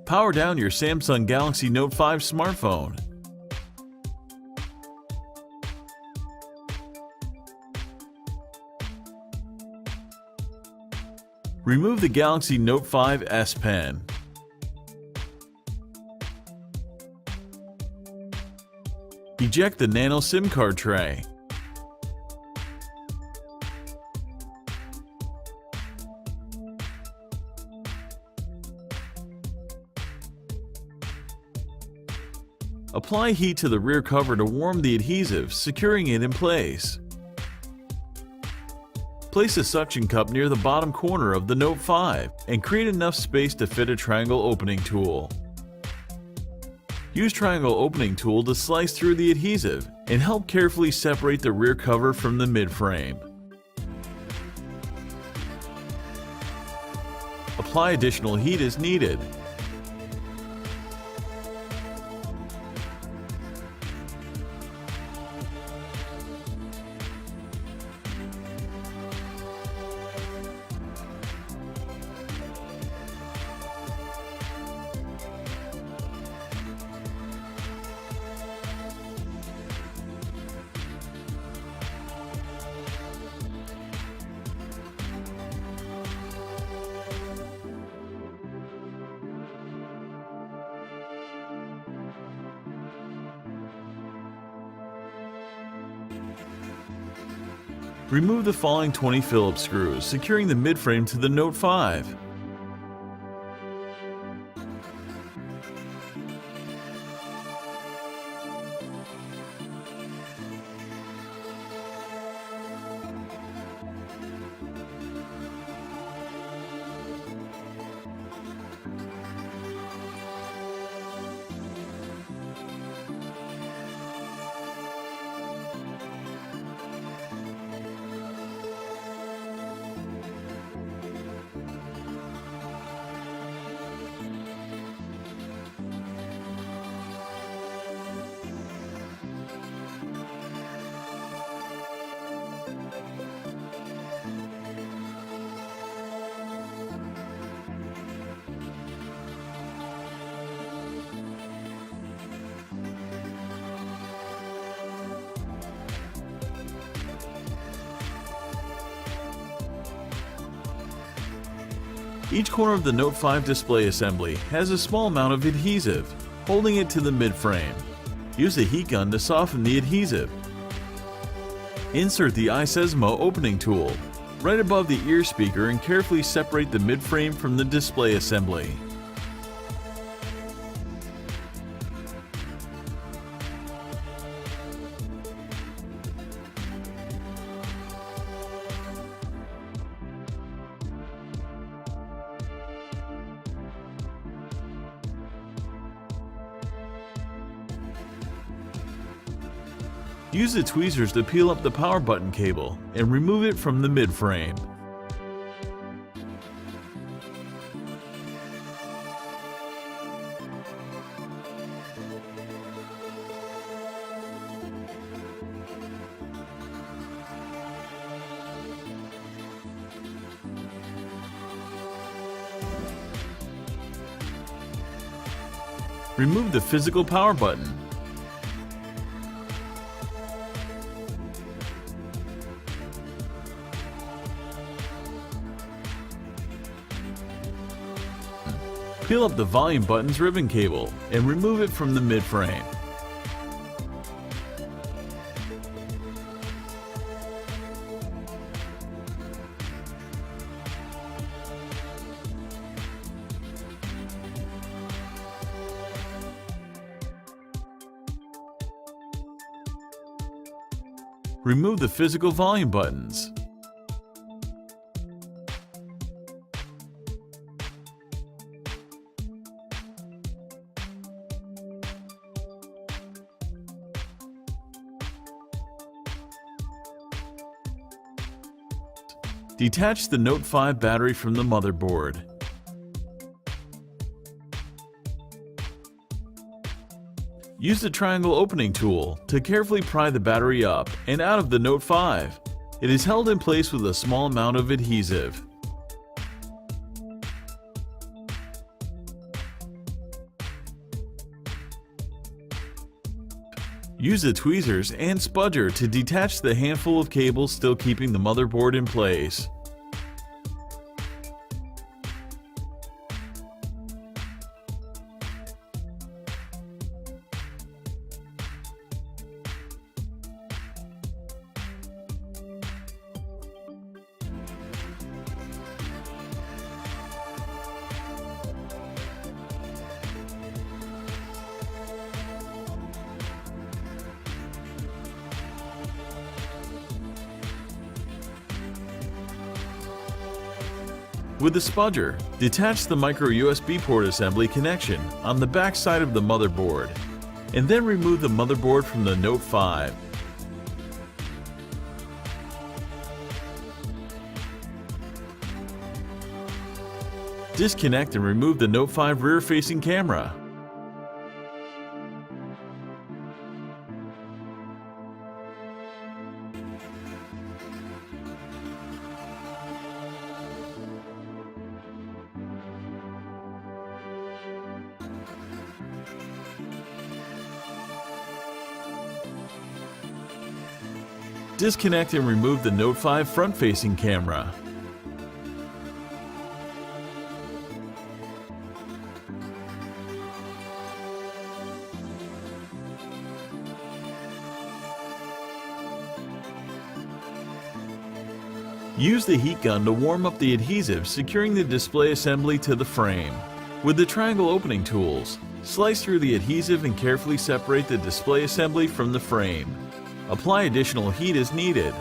Power down your Samsung Galaxy Note 5 smartphone. Remove the Galaxy Note 5 S Pen. Eject the Nano SIM card tray. Apply heat to the rear cover to warm the adhesive, securing it in place. Place a suction cup near the bottom corner of the Note 5 and create enough space to fit a triangle opening tool. Use triangle opening tool to slice through the adhesive and help carefully separate the rear cover from the mid-frame. Apply additional heat as needed. Remove the following 20 Phillips screws, securing the mid-frame to the Note 5. Each corner of the Note 5 display assembly has a small amount of adhesive, holding it to the mid-frame. Use a heat gun to soften the adhesive. Insert the iSesamo opening tool right above the ear speaker and carefully separate the mid-frame from the display assembly. Use the tweezers to peel up the power button cable and remove it from the mid-frame. Remove the physical power button. Peel up the volume button's ribbon cable and remove it from the mid-frame. Remove the physical volume buttons. Detach the Note 5 battery from the motherboard. Use the triangle opening tool to carefully pry the battery up and out of the Note 5. It is held in place with a small amount of adhesive. Use the tweezers and spudger to detach the handful of cables still keeping the motherboard in place. With the spudger, detach the micro USB port assembly connection on the back side of the motherboard, and then remove the motherboard from the Note 5. Disconnect and remove the Note 5 rear-facing camera. Disconnect and remove the Note 5 front-facing camera. Use the heat gun to warm up the adhesive securing the display assembly to the frame. With the triangle opening tools, slice through the adhesive and carefully separate the display assembly from the frame. Apply additional heat as needed.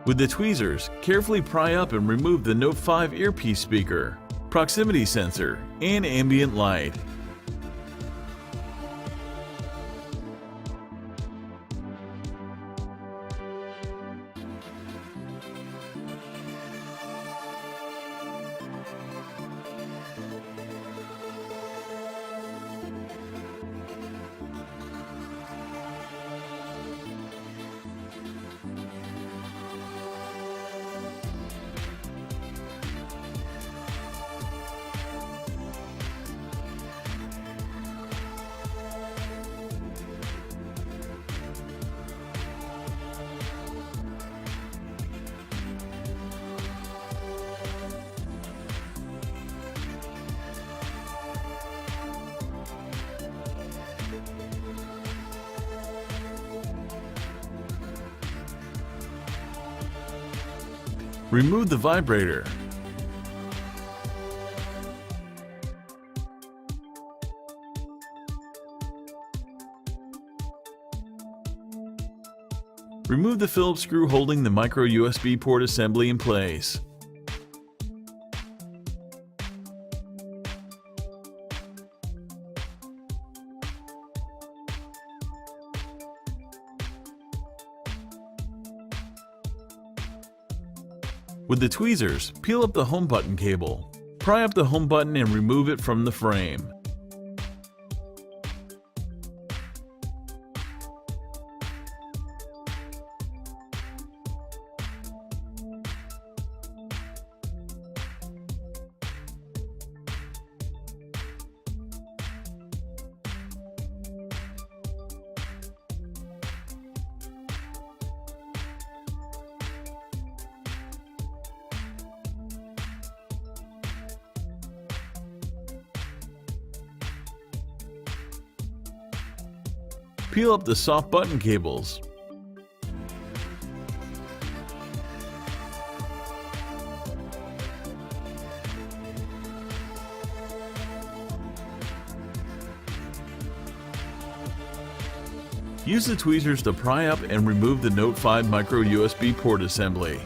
With the tweezers, carefully pry up and remove the Note 5 earpiece speaker, proximity sensor, and ambient light. Remove the vibrator. Remove the Phillips screw holding the micro USB port assembly in place. With the tweezers, peel up the home button cable. Pry up the home button and remove it from the frame. Peel up the soft button cables. Use the tweezers to pry up and remove the Note 5 micro USB port assembly.